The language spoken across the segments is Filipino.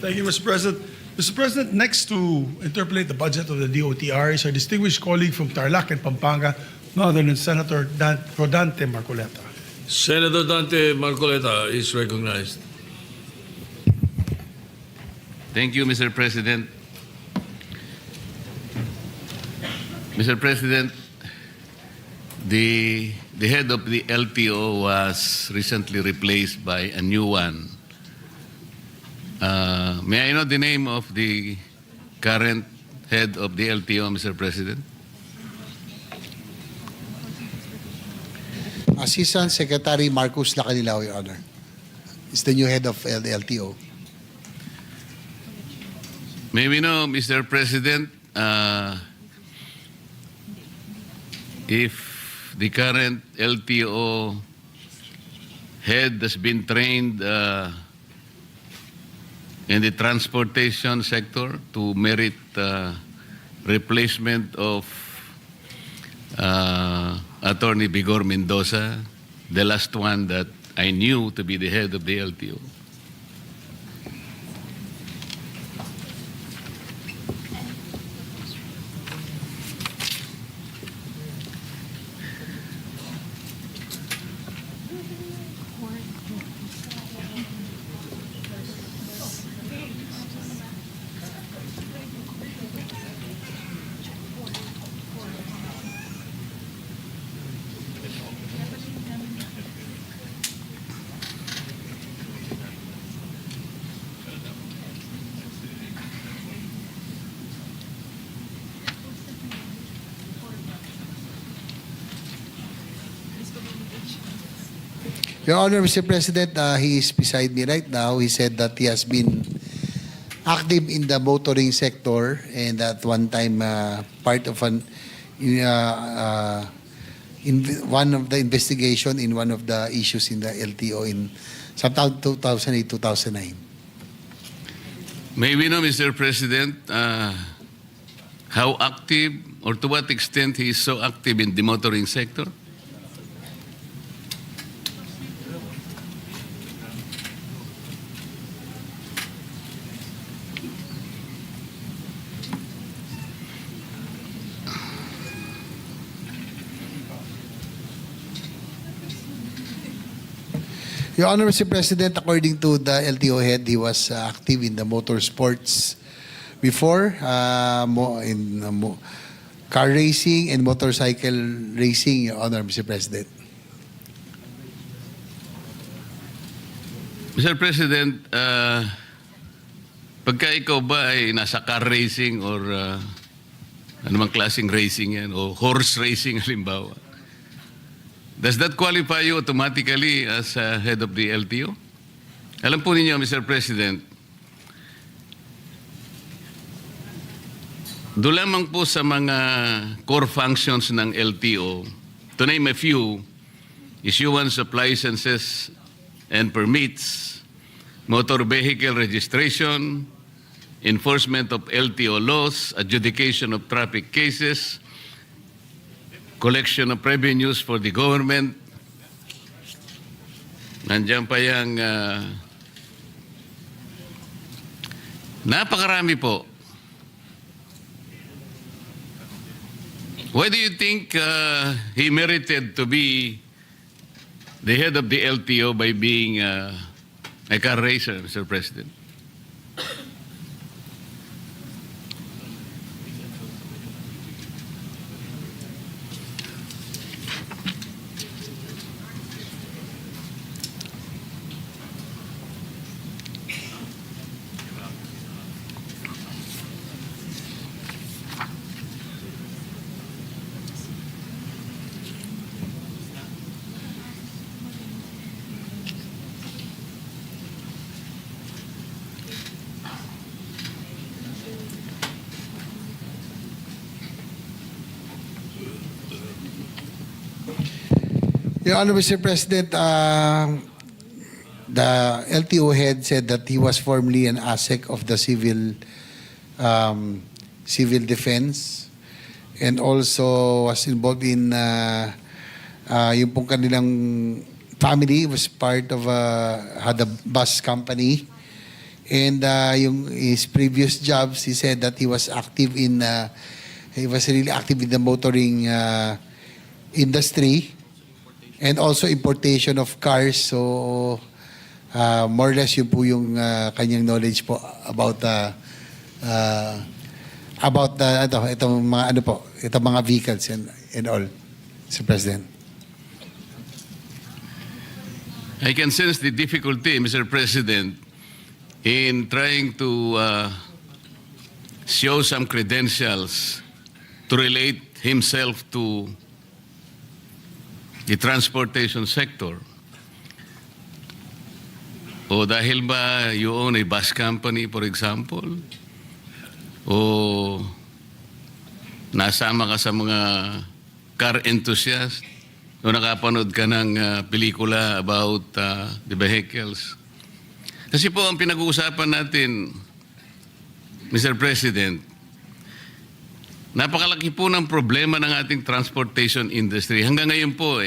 Thank you, Mr. President. Mr. President, next to interpolate the budget of the DOTR is our distinguished colleague from Tarlac and Pampanga, none other than Senator Rodante Marcoleta. Senator Dante Marcoleta is recognized. Thank you, Mr. President. Mr. President, the head of the LTO was recently replaced by a new one. May I know the name of the current head of the LTO, Mr. President? Assistant Secretary Marcus Lacanilao, Your Honor, is the new head of the LTO. May we know, Mr. President, if the current LTO head has been trained in the transportation sector to merit replacement of Attorney Vigor Mendoza, the last one that I knew to be the head of the LTO. Your Honor, Mr. President, he is beside me right now. He said that he has been active in the motoring sector and at one time part of in one of the investigation in one of the issues in the LTO in sometime 2008-2009. May we know, Mr. President, how active or to what extent he is so active in the motoring sector? Your Honor, Mr. President, according to the LTO head, he was active in the motorsports before, car racing and motorcycle racing, Your Honor, Mr. President. Mr. President, pagka ikaw ba ay nasa car racing or anumang klaseng racing yan o horse racing halimbawa, does that qualify you automatically as head of the LTO? Alam po ninyo, Mr. President, doon lamang po sa mga core functions ng LTO, to name a few, issuance of licenses and permits, motor vehicle registration, enforcement of LTO laws, adjudication of traffic cases, collection of revenues for the government. Nandiyan pa yung napakarami po. Why do you think he merited to be the head of the LTO by being a car racer, Mr. President? Your Honor, Mr. President, the LTO head said that he was formerly an ASEC of the civil defense and also was involved in yung pong kanilang family was part of had a bus company And yung his previous jobs, he said that he was really active in the motoring industry and also importation of cars. So more or less yun po yung kanyang knowledge po about itong mga vehicles and all, Mr. President. I can sense the difficulty, Mr. President, in trying to show some credentials to relate himself to the transportation sector. O dahil ba you own a bus company, for example? O nasama ka sa mga car enthusiast? O nakapanood ka ng pelikula about the vehicles? Kasi po ang pinag-uusapan natin, Mr. President, napakalaki po ng problema ng ating transportation industry. Hanggang ngayon po,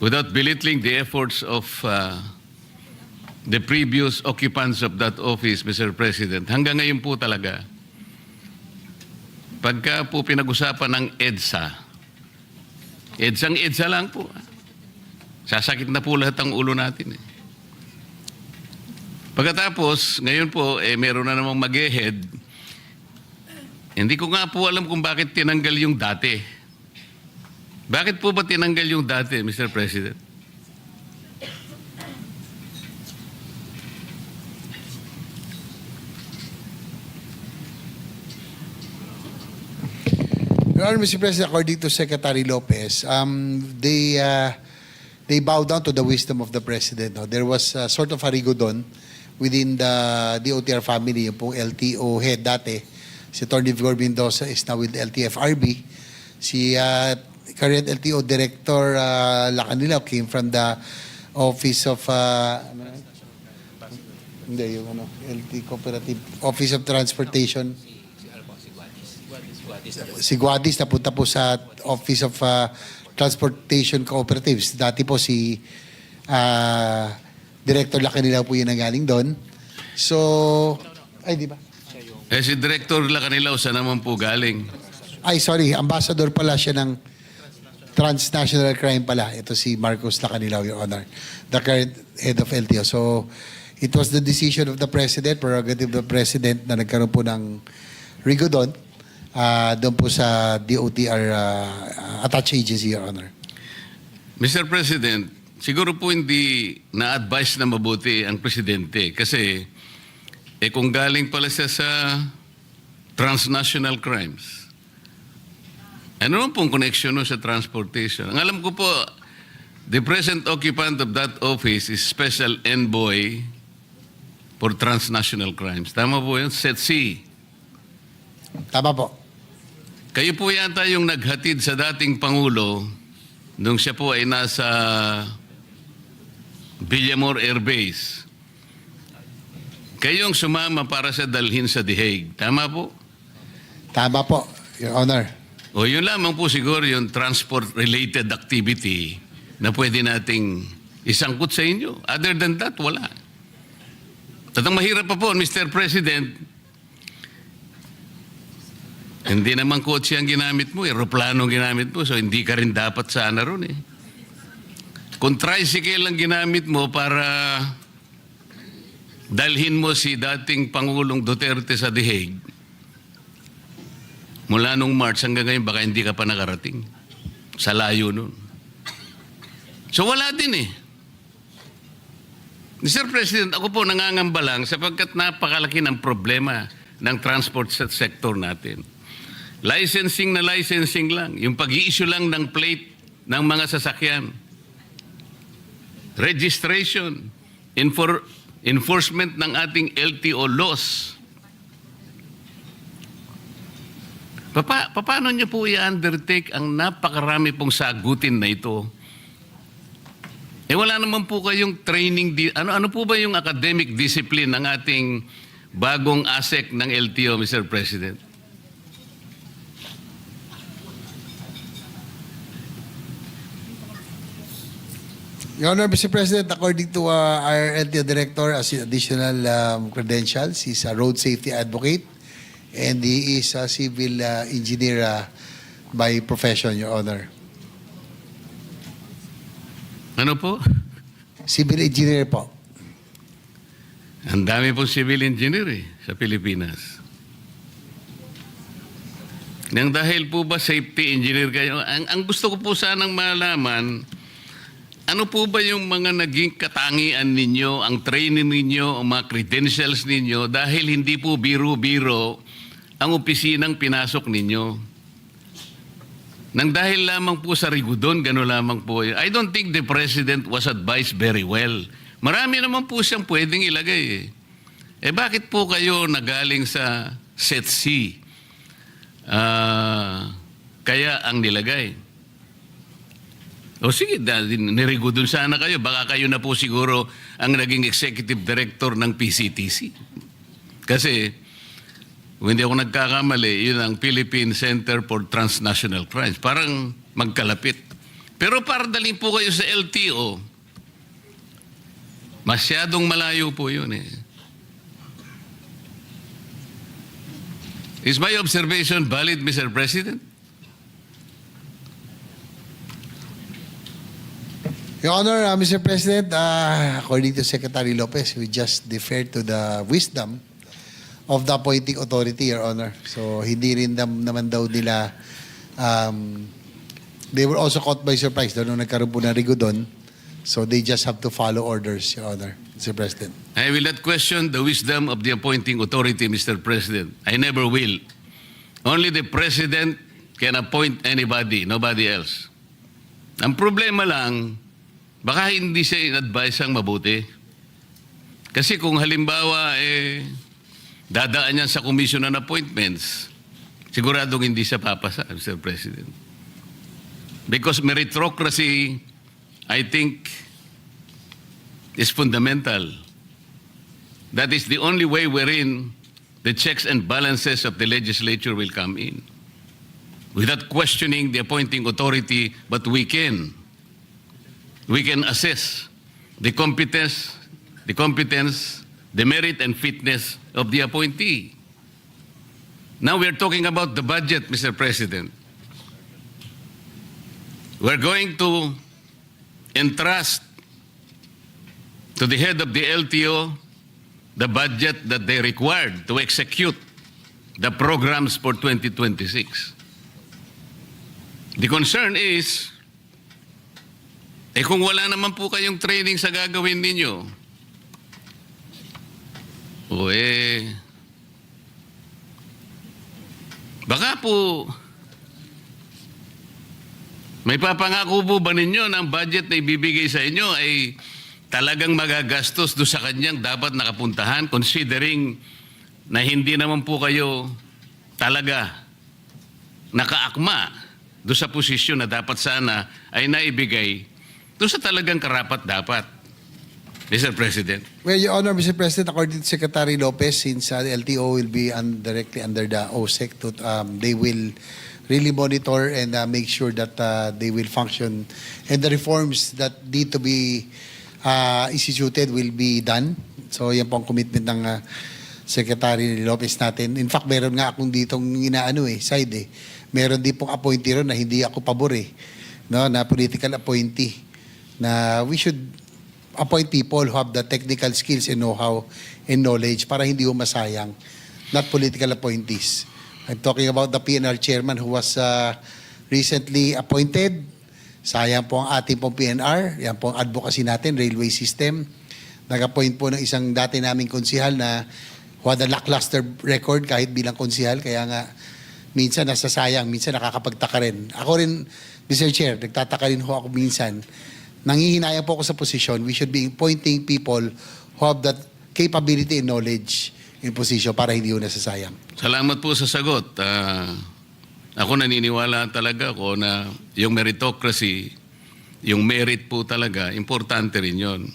without belittling the efforts of the previous occupants of that office, Mr. President, hanggang ngayon po talaga, pagka po pinag-usapan ng EDSA lang po. Sasakit na po lahat ang ulo natin. Pagkatapos, ngayon po, meron na namang mag-e-head. Hindi ko nga po alam kung bakit tinanggal yung dati. Bakit po ba tinanggal yung dati, Mr. President? Your Honor, Mr. President, according to Secretary Lopez, they bow down to the wisdom of the President. No? There was sort of a rigodon within the DOTR family, yung pong LTO head dati. Si Atty. Vigor Mendoza is now with LTFRB. Si current LTO Director Lacanilaw came from the Office of LT Cooperative Office of Transportation. Si Guadis napunta po sa Office of Transportation Cooperatives. Dati po si Director Lacanilaw po yun ang galing doon. So, ay di ba? Si Director Lacanilaw, saan naman po galing? Ay, sorry. Ambassador pala siya ng transnational crime pala. Ito si Marcos Lacanilaw, Your Honor. The current head of LTO. So, it was the decision of the President, prerogative of the President na nagkaroon po ng rigodon doon po sa DOTR attached agency, Your Honor. Mr. President, siguro po hindi na-advise na mabuti ang Presidente kasi kung galing pala siya sa transnational crimes, ano naman pong connection nun sa transportation? Ang alam ko po, the present occupant of that office is Special Envoy for Transnational Crimes. Tama po yun? Set C. Tama po. Kayo po yata yung naghatid sa dating Pangulo nung siya po ay nasa Villamor Air Base. Kayong sumama para sa dalhin sa The Hague. Tama po? Tama po, Your Honor. O yun lamang po siguro yung transport-related activity na pwede nating isangkot sa inyo. Other than that, wala. At ang mahirap pa po, Mr. President, hindi naman kotse ang ginamit mo, aeroplano ang ginamit mo, so hindi ka rin dapat sana ron eh. Kung tricycle ang ginamit mo para dalhin mo si dating Pangulong Duterte sa The Hague, mula nung March hanggang ngayon, baka hindi ka pa nakarating. Sa layo nun. So wala din eh. Mr. President, ako po nangangamba lang sapagkat napakalaki ng problema ng transport sector natin. Licensing na licensing lang. Yung pag-i-issue lang ng plate ng mga sasakyan. Registration. Enforcement ng ating LTO laws. Paano niyo po i-undertake ang napakarami pong sagutin na ito? Wala naman po kayong training. Ano po ba yung academic discipline ng ating bagong ASEC ng LTO, Mr. President? Your Honor, Mr. President, according to our LTO Director, as additional credentials, he's a road safety advocate and he is a civil engineer by profession, Your Honor. Ano po? Civil engineer po. Ang dami pong civil engineer sa Pilipinas. Nang dahil po ba safety engineer kayo, ang gusto ko po sanang malaman, ano po ba yung mga naging katangian ninyo, ang training ninyo, ang mga credentials ninyo, dahil hindi po biro-biro ang opisinang pinasok ninyo. Nang dahil lamang po sa rigudon, gano'n lamang po. I don't think the President was advised very well. Marami naman po siyang pwedeng ilagay. Bakit po kayo nagaling sa Set C? Kaya ang nilagay. O sige, nirigudon sana kayo. Baka kayo na po siguro ang naging executive director ng PCTC. Kasi, kung hindi ako nagkakamali, yun ang Philippine Center for Transnational Crimes. Parang magkalapit. Pero para dalhin po kayo sa LTO, masyadong malayo po yun Is my observation valid, Mr. President? Your Honor, Mr. President, according to Secretary Lopez, we just defer to the wisdom of the appointing authority, Your Honor. So, hindi rin naman daw nila, they were also caught by surprise doon nung nagkaroon po ng rigudon. So, they just have to follow orders, Your Honor, Mr. President. I will not question the wisdom of the appointing authority, Mr. President. I never will. Only the President can appoint anybody, nobody else. Ang problema lang, baka hindi siya in-advise ang mabuti. Kasi kung halimbawa, dadaan yan sa Commission on Appointments, siguradong hindi siya papasa, Mr. President. Because meritocracy, I think, is fundamental. That is the only way wherein the checks and balances of the legislature will come in. Without questioning the appointing authority, but we can assess the competence, the merit and fitness of the appointee. Now we're talking about the budget, Mr. President. We're going to entrust to the head of the LTO the budget that they required to execute the programs for 2026. The concern is, kung wala naman po kayong training sa gagawin ninyo, baka po, may papangako po ba ninyo na ang budget na ibibigay sa inyo ay talagang magagastos do sa kanyang dapat nakapuntahan, considering na hindi naman po kayo talaga nakaakma do sa posisyon na dapat sana ay naibigay do sa talagang karapat-dapat, Mr. President. Well, Your Honor, Mr. President, according to Secretary Lopez, since the LTO will be directly under the OSEC, they will really monitor and make sure that they will function and the reforms that need to be instituted will be done. So yan po ang commitment ng Secretary Lopez natin. In fact, meron nga akong ditong side Meron din pong appointee ron na hindi ako pabor no, na political appointee na we should appoint people who have the technical skills and know-how and knowledge para hindi masayang, not political appointees. I'm talking about the PNR chairman who was recently appointed. Sayang po ang ating pong PNR. Yan po ang advocacy natin, railway system. Nag-appoint po ng isang dati naming konsihal na who had a lackluster record kahit bilang konsihal. Kaya nga, minsan nasasayang, minsan nakakapagtaka rin. Ako rin, Mr. Chair, nagtataka rin ho ako minsan. Nangihinayang po ako sa posisyon. We should be appointing people who have that capability and knowledge in position para hindi ho nasasayang. Salamat po sa sagot. Ako naniniwala talaga ako na yung meritocracy, yung merit po talaga, importante rin yun.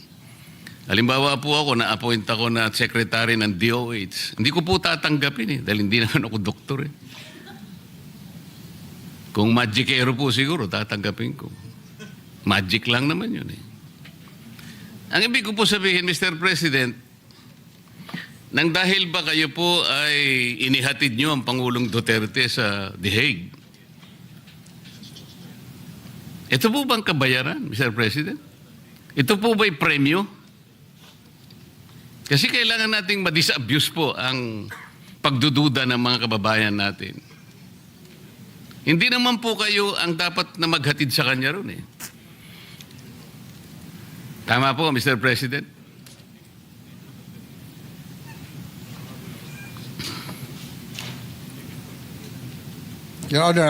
Halimbawa po ako, na-appoint ako na secretary ng DOH. Hindi ko po tatanggapin dahil hindi naman ako doktor Kung magicero po siguro, tatanggapin ko. Magic lang naman yun Ang ibig ko po sabihin, Mr. President, nang dahil ba kayo po ay inihatid nyo ang Pangulong Duterte sa The Hague? Ito po bang kabayaran, Mr. President? Ito po ba'y premyo? Kasi kailangan nating ma-disabuse po ang pagdududa ng mga kababayan natin. Hindi naman po kayo ang dapat na maghatid sa kanya ron eh. Tama po, Mr. President? Your Honor,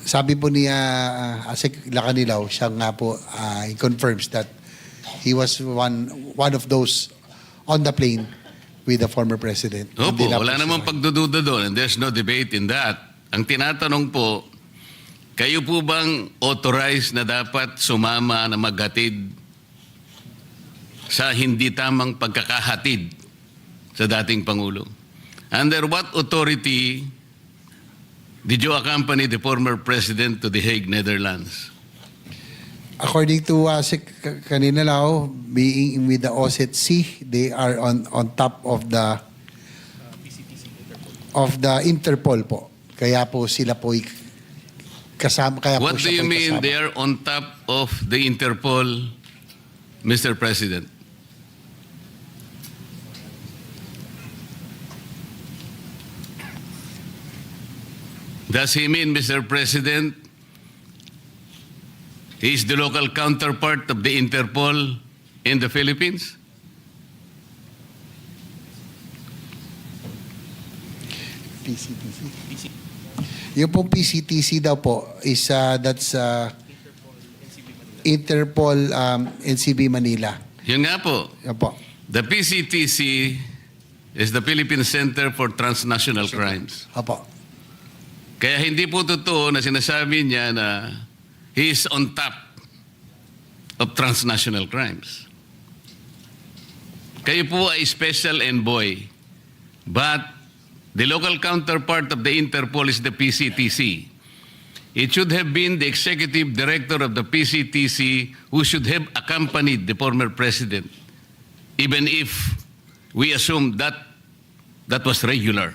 sabi po ni Asik Lacanilaw, siya nga po, he confirms that he was one of those on the plane with the former president. Opo, Hindi na po wala siya. namang pagdududa doon and there's no debate in that. Ang tinatanong po, kayo po bang authorized na dapat sumama na maghatid sa hindi tamang pagkakahatid sa dating Pangulo? Under what authority did you accompany the former president to The Hague, Netherlands? According to Asik kanina lao, being with the OSCE, they are on top of the Interpol po. Kaya po sila po kasama. Kaya What po do siya you po mean kasama. they are on top of the Interpol, Mr. President? Does he mean, Mr. President, he is the local counterpart of the Interpol in the Philippines? PCTC. Yung pong PCTC daw po is that's Interpol NCB Manila. Yun nga po. Yan po. The PCTC is the Philippine Center for Transnational Crimes. Opo. Kaya hindi po totoo na sinasabi niya na he is on top of transnational crimes. Kayo po ay special envoy, but the local counterpart of the Interpol is the PCTC. It should have been the executive director of the PCTC who should have accompanied the former president, even if we assume that that was regular.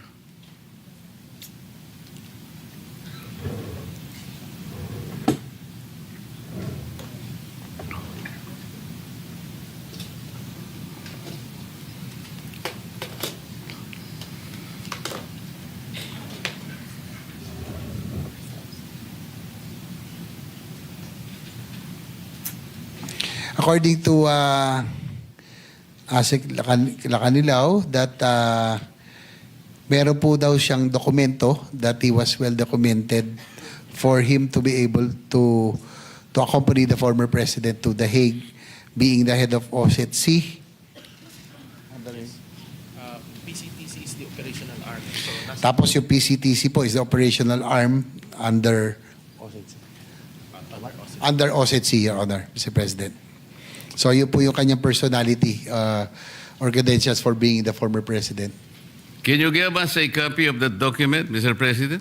According to Asik Lacanilaw, that meron po daw siyang dokumento that he was well documented for him to be able to accompany the former president to The Hague, being the head of OSCE. PCTC is the operational arm. So, Tapos yung PCTC po is the operational arm under OSCE, Your Honor, Mr. President. So yun po yung kanyang personality or credentials for being the former president. Can you give us a copy of that document, Mr. President?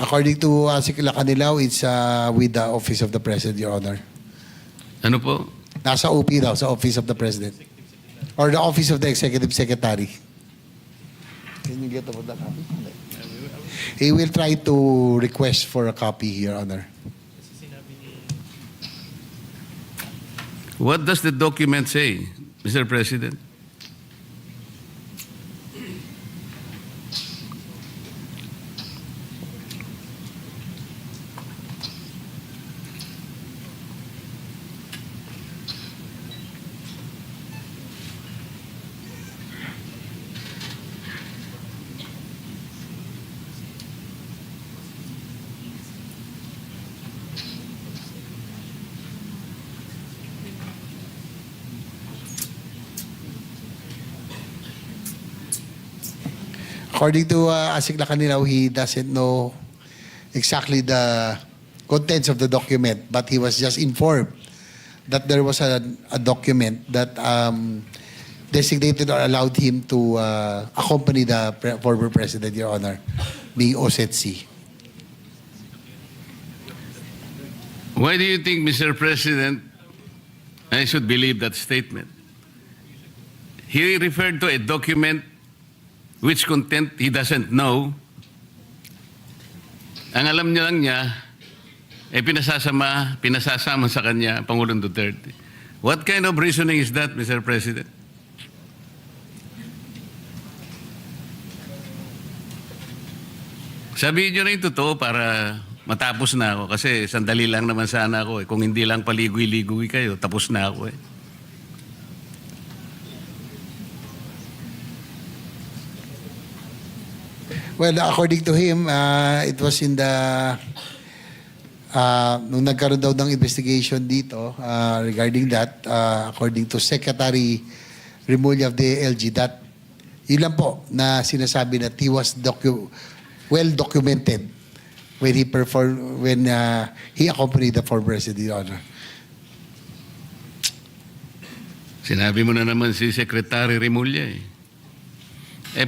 According to Asik Lacanilaw, it's with the Office of the President, Your Honor. Ano po? Nasa OP daw, sa Office of the President. Or the Office of the Executive Secretary. Can you get about that copy? He will try to request for a copy, Your Honor. What does the document say, Mr. President? According to Asik Lacanilaw, he doesn't know exactly the contents of the document, but he was just informed that there was a document that designated or allowed him to accompany the former president, Your Honor, being OSCE. Why do you think, Mr. President, I should believe that statement? He referred to a document which content he doesn't know. Ang alam niya lang niya, pinasasama sa kanya Pangulong Duterte. What kind of reasoning is that, Mr. President? Sabihin niyo na yung totoo para matapos na ako kasi sandali lang naman sana ako eh. Kung hindi lang paligoy-ligoy kayo, tapos na ako eh. Well, according to him, it was in the nung nagkaroon daw ng investigation dito regarding that, according to Secretary Remulla of the LG, that yun lang po na sinasabi that he was well documented when he accompanied the former President, Your Honor. Sinabi mo na naman si Secretary Remulla eh.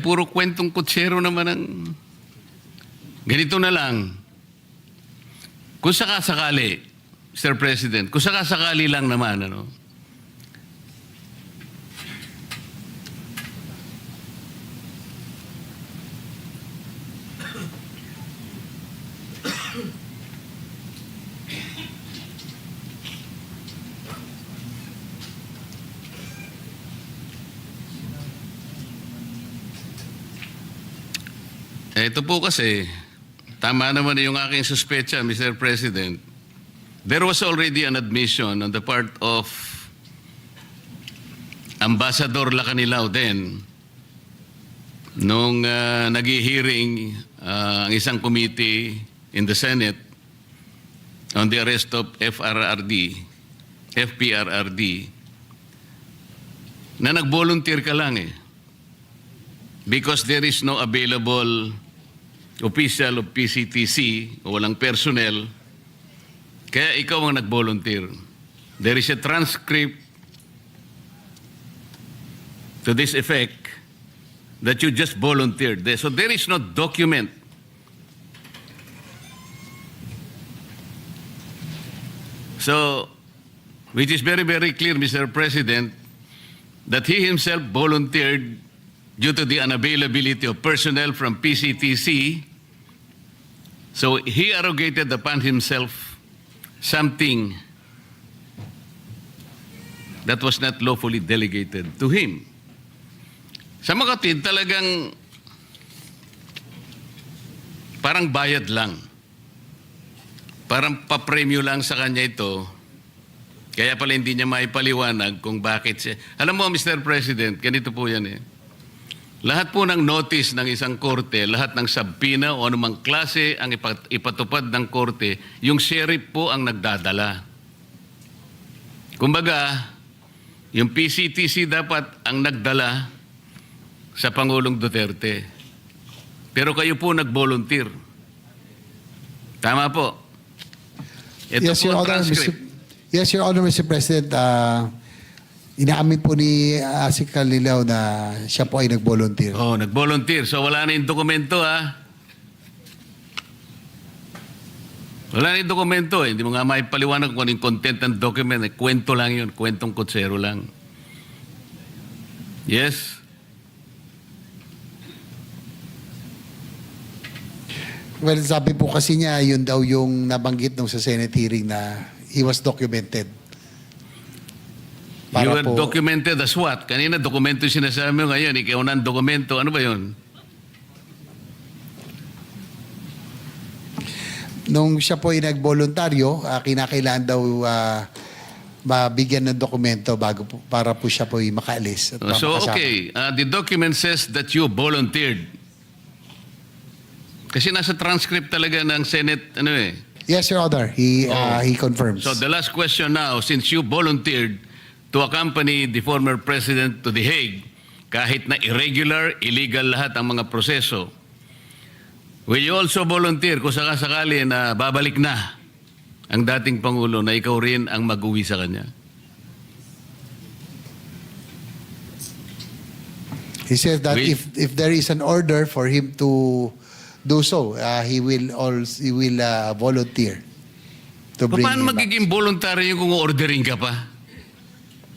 Puro kwentong kutsero naman ang... Ganito na lang. Kung sakasakali, Mr. President, kung sakasakali lang naman, ano, ito po kasi, tama naman yung aking suspecha, Mr. President. There was already an admission on the part of Ambassador Lacanilao then nung nag-hearing ang isang committee in the Senate on the arrest of Fprrd, na nag-volunteer ka lang eh. Because there is no available official of PCTC o walang personnel, kaya ikaw ang nag-volunteer. There is a transcript to this effect that you just volunteered. So there is no document. So, which is very, very clear, Mr. President, that he himself volunteered due to the unavailability of personnel from PCTC. So he arrogated upon himself something that was not lawfully delegated to him. Sa makatid, talagang parang bayad lang. Parang papremyo lang sa kanya ito. Kaya pala hindi niya maipaliwanag kung bakit siya. Alam mo, Mr. President, ganito po yan eh. Lahat po ng notice ng isang korte, lahat ng sabpina o anumang klase ang ipatupad ng korte, yung sheriff po ang nagdadala. Kumbaga, yung PCTC dapat ang nagdala sa Pangulong Duterte. Pero kayo po nag-volunteer. Tama po. Ito Yes, po Your ang Honor, transcript. Yes, Your Honor, Mr. President. Inaamin po ni Secretary Lilaw na siya po ay nag-volunteer. Oh, nag-volunteer. So wala na yung dokumento ah. Wala na yung dokumento eh. Hindi mo nga maipaliwanag kung ano yung content ng document. Eh, kwento lang yun. Kwentong kutsero lang. Yes? Well, sabi po kasi niya, yun daw yung nabanggit nung sa Senate hearing na he was documented. You were documented as what? Kanina dokumento yung sinasabi mo, ngayon ikaw na ang dokumento. Ano ba yun? Nung siya po ay nag-voluntaryo, kinakailangan daw mabigyan ng dokumento para po siya po ay makaalis. At So makasama. okay, the document says that you volunteered. Kasi nasa transcript talaga ng Senate, ano eh. Yes, Your Honor. He confirms. So the last question now, since you volunteered to accompany the former president to The Hague, kahit na irregular, illegal lahat ang mga proseso, will you also volunteer kung sakasakali na babalik na ang dating Pangulo na ikaw rin ang mag-uwi sa kanya? He says that We- if there is an order for him to do so, he will volunteer. to bring Paano him back. magiging voluntary yung kung ordering ka pa?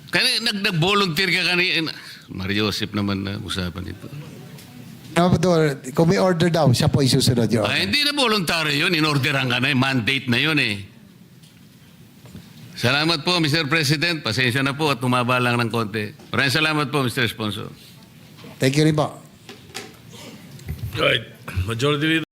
Kaya nag-volunteer ka kanina. Mario Joseph naman na usapan ito. Salvador, kung may order daw, siya po isusunod, Your Honor. Ay, hindi na voluntary yun. In-orderan ka na. Mandate na yun eh. Salamat po, Mr. President. Pasensya na po at tumaba lang ng konti. Maraming salamat po, Mr. Sponsor. Thank you rin po. Right. Majority Leader.